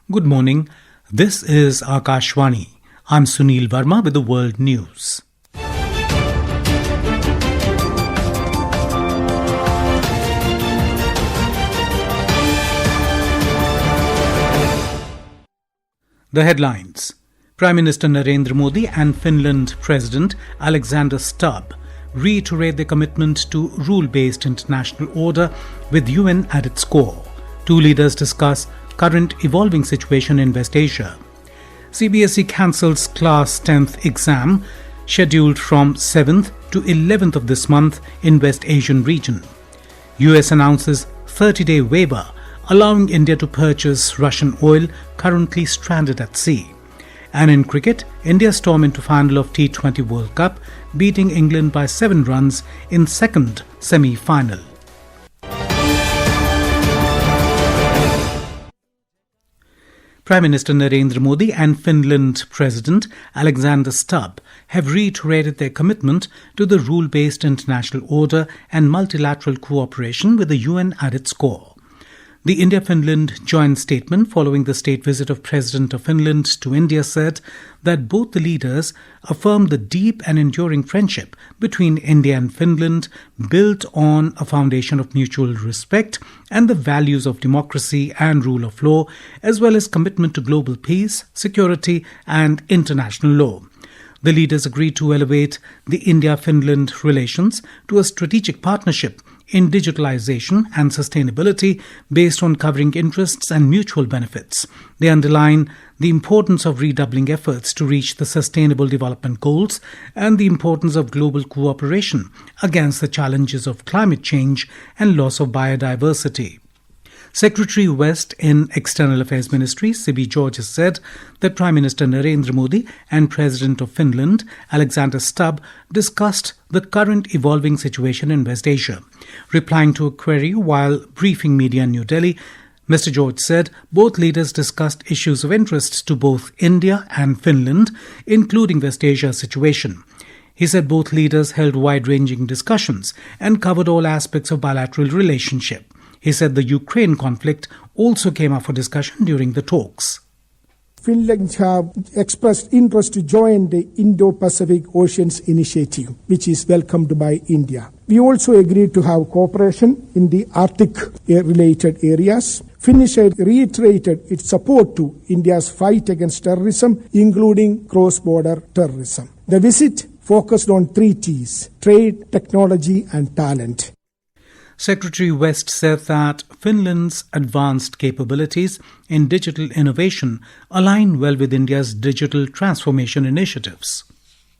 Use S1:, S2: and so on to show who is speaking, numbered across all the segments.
S1: Good morning. This is Akashvani. I'm Sunil Verma with the World News. The headlines. Prime Minister Narendra Modi and Finland President Alexander Stubb reiterate their commitment to rule-based international order with UN at its core. Two leaders discuss current evolving situation in West Asia. CBSE cancels Class 10th exam scheduled from 7th to 11th of this month in West Asian region. US announces 30-day waiver allowing India to purchase Russian oil currently stranded at sea. And in cricket, India storm into final of T20 World Cup, beating England by 7 runs in second semi-final. Prime Minister Narendra Modi and Finland President Alexander Stubb have reiterated their commitment to the rule-based international order and multilateral cooperation with the UN at its core. The India-Finland joint statement following the state visit of President of Finland to India said that both the leaders affirmed the deep and enduring friendship between India and Finland built on a foundation of mutual respect and the values of democracy and rule of law, as well as commitment to global peace, security and international law. The leaders agreed to elevate the India-Finland relations to a strategic partnership in digitalization and sustainability based on covering interests and mutual benefits. They underline the importance of redoubling efforts to reach the Sustainable Development Goals and the importance of global cooperation against the challenges of climate change and loss of biodiversity. Secretary West in External Affairs Ministry, Sibi George, has said that Prime Minister Narendra Modi and President of Finland, Alexander Stubb, discussed the current evolving situation in West Asia. Replying to a query while briefing media in New Delhi, Mr. George said both leaders discussed issues of interest to both India and Finland, including West Asia's situation. He said both leaders held wide-ranging discussions and covered all aspects of bilateral relationship. He said the Ukraine conflict also came up for discussion during the talks.
S2: Finland have expressed interest to join the Indo-Pacific Oceans Initiative, which is welcomed by India. We also agreed to have cooperation in the Arctic-related areas. Finnish reiterated its support to India's fight against terrorism, including cross-border terrorism. The visit focused on 3 T's: trade, technology and talent.
S1: Secretary West said that Finland's advanced capabilities in digital innovation align well with India's digital transformation initiatives.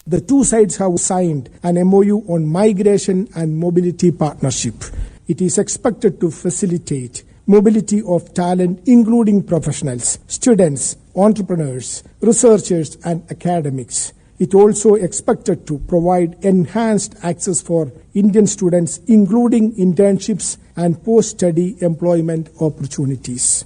S2: The two sides have signed an MOU on migration and mobility partnership. It is expected to facilitate mobility of talent, including professionals, students, entrepreneurs, researchers and academics. It also expected to provide enhanced access for Indian students, including internships and post-study employment opportunities.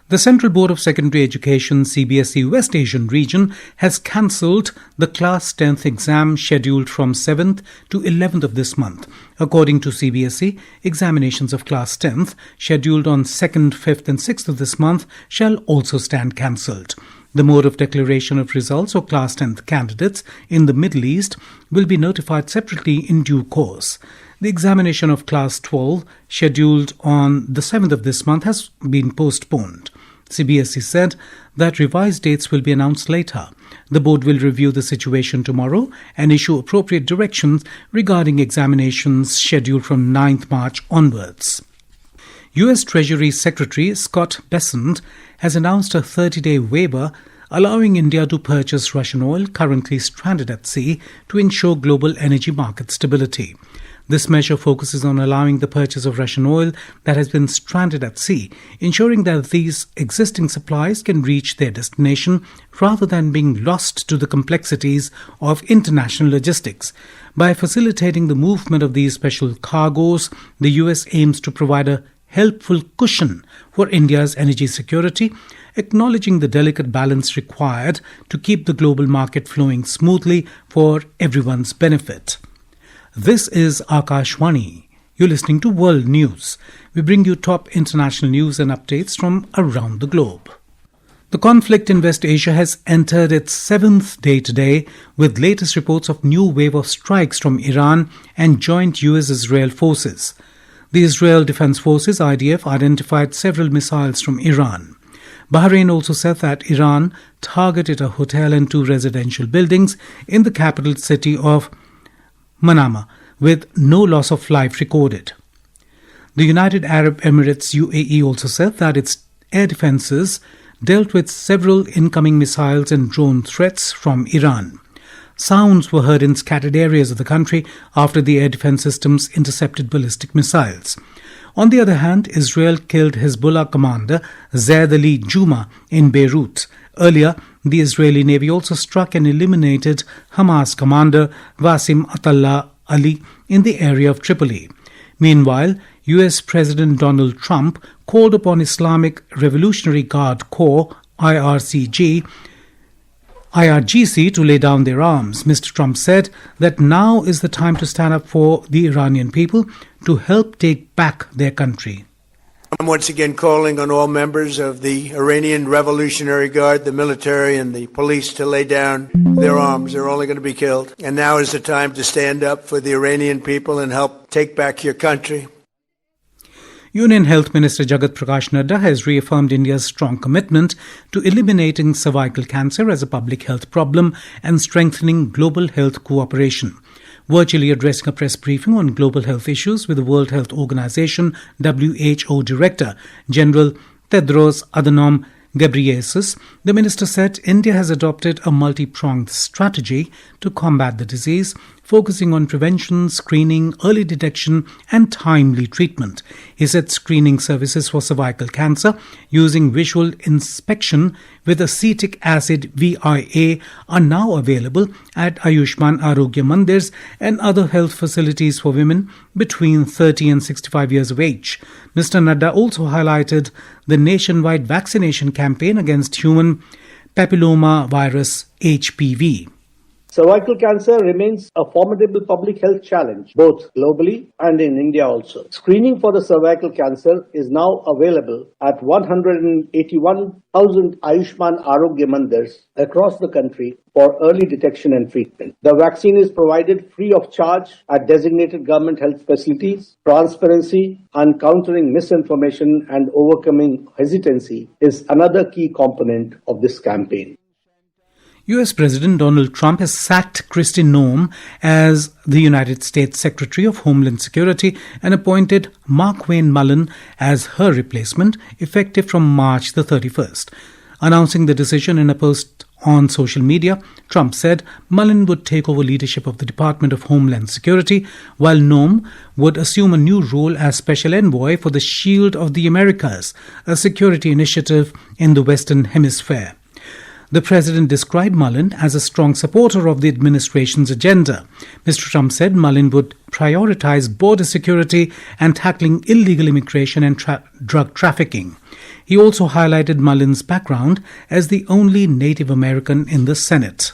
S1: The Central Board of Secondary Education CBSE West Asian region has cancelled the Class 10th exam scheduled from 7th to 11th of this month. According to CBSE, examinations of Class 10th scheduled on 2nd, 5th and 6th of this month shall also stand cancelled. The mode of declaration of results of Class 10th candidates in the Middle East will be notified separately in due course. The examination of Class 12, scheduled on the 7th of this month, has been postponed. CBSE said that revised dates will be announced later. The board will review the situation tomorrow and issue appropriate directions regarding examinations scheduled from 9th March onwards. U.S. Treasury Secretary Scott Bessent has announced a 30-day waiver allowing India to purchase Russian oil currently stranded at sea to ensure global energy market stability. This measure focuses on allowing the purchase of Russian oil that has been stranded at sea, ensuring that these existing supplies can reach their destination rather than being lost to the complexities of international logistics. By facilitating the movement of these special cargoes, the U.S. aims to provide a helpful cushion for India's energy security, acknowledging the delicate balance required to keep the global market flowing smoothly for everyone's benefit. This is Akashvani. You're listening to World News. We bring you top international news and updates from around the globe. The conflict in West Asia has entered its seventh day today, with latest reports of new wave of strikes from Iran and joint US-Israel forces. The Israel Defense Forces (IDF) identified several missiles from Iran. Bahrain also said that Iran targeted a hotel and 2 residential buildings in the capital city of Manama, with no loss of life recorded. The United Arab Emirates (UAE) also said that its air defenses dealt with several incoming missiles and drone threats from Iran. Sounds were heard in scattered areas of the country after the air defense systems intercepted ballistic missiles. On the other hand, Israel killed Hezbollah commander Zaid Ali Juma in Beirut. Earlier, the Israeli Navy also struck and eliminated Hamas commander Wasim Atallah Ali in the area of Tripoli. Meanwhile, US President Donald Trump called upon Islamic Revolutionary Guard Corps IRGC to lay down their arms. Mr. Trump said that now is the time to stand up for the Iranian people to help take back their country.
S3: I'm once again calling on all members of the Iranian Revolutionary Guard, the military and the police, to lay down their arms. They're only going to be killed. And now is the time to stand up for the Iranian people and help take back your country.
S1: Union Health Minister Jagat Prakash Nadda has reaffirmed India's strong commitment to eliminating cervical cancer as a public health problem and strengthening global health cooperation. Virtually addressing a press briefing on global health issues with the World Health Organization WHO Director General Tedros Adhanom Ghebreyesus, the minister said India has adopted a multi-pronged strategy to combat the disease, focusing on prevention, screening, early detection and timely treatment. He said screening services for cervical cancer using visual inspection with acetic acid VIA are now available at Ayushman Arogya Mandirs and other health facilities for women between 30 and 65 years of age. Mr. Nadda also highlighted the nationwide vaccination campaign against human papilloma virus HPV.
S4: Cervical cancer remains a formidable public health challenge, both globally and in India also. Screening for the cervical cancer is now available at 181,000 Ayushman Arogya Mandirs across the country for early detection and treatment. The vaccine is provided free of charge at designated government health facilities. Transparency and countering misinformation and overcoming hesitancy is another key component of this campaign.
S1: US President Donald Trump has sacked Kristi Noem as the United States Secretary of Homeland Security and appointed Markwayne Mullin as her replacement, effective from March the 31st. Announcing the decision in a post on social media, Trump said Mullin would take over leadership of the Department of Homeland Security, while Noem would assume a new role as Special Envoy for the Shield of the Americas, a security initiative in the Western Hemisphere. The president described Mullin as a strong supporter of the administration's agenda. Mr. Trump said Mullin would prioritize border security and tackling illegal immigration and drug trafficking. He also highlighted Mullin's background as the only Native American in the Senate.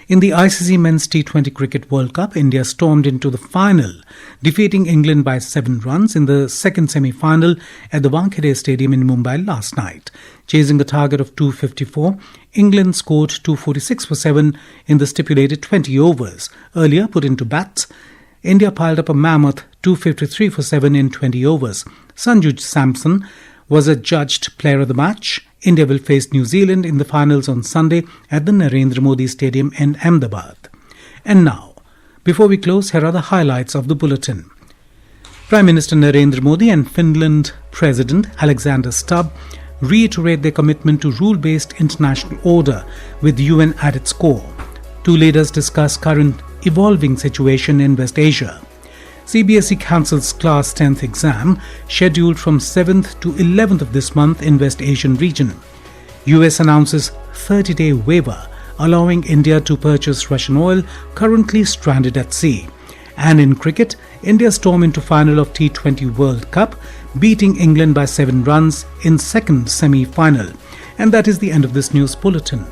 S1: In the ICC Men's T20 Cricket World Cup, India stormed into the final, defeating England by 7 runs in the second semi-final at the Wankhede Stadium in Mumbai last night. Chasing a target of 254, England scored 246 for 7 in the stipulated 20 overs. Earlier put into bats, India piled up a mammoth 253 for 7 in 20 overs. Sanju Samson was adjudged player of the match. India will face New Zealand in the finals on Sunday at the Narendra Modi Stadium in Ahmedabad. And now, before we close, here are the highlights of the bulletin. Prime Minister Narendra Modi and Finland President Alexander Stubb reiterate their commitment to rule-based international order with UN at its core. 2 leaders discuss current evolving situation in West Asia. CBSE cancels Class 10th exam scheduled from 7th to 11th of this month in West Asian region. US announces 30-day waiver allowing India to purchase Russian oil currently stranded at sea. And in cricket, India storm into final of T20 World Cup, beating England by 7 runs in second semi-final. And that is the end of this news bulletin.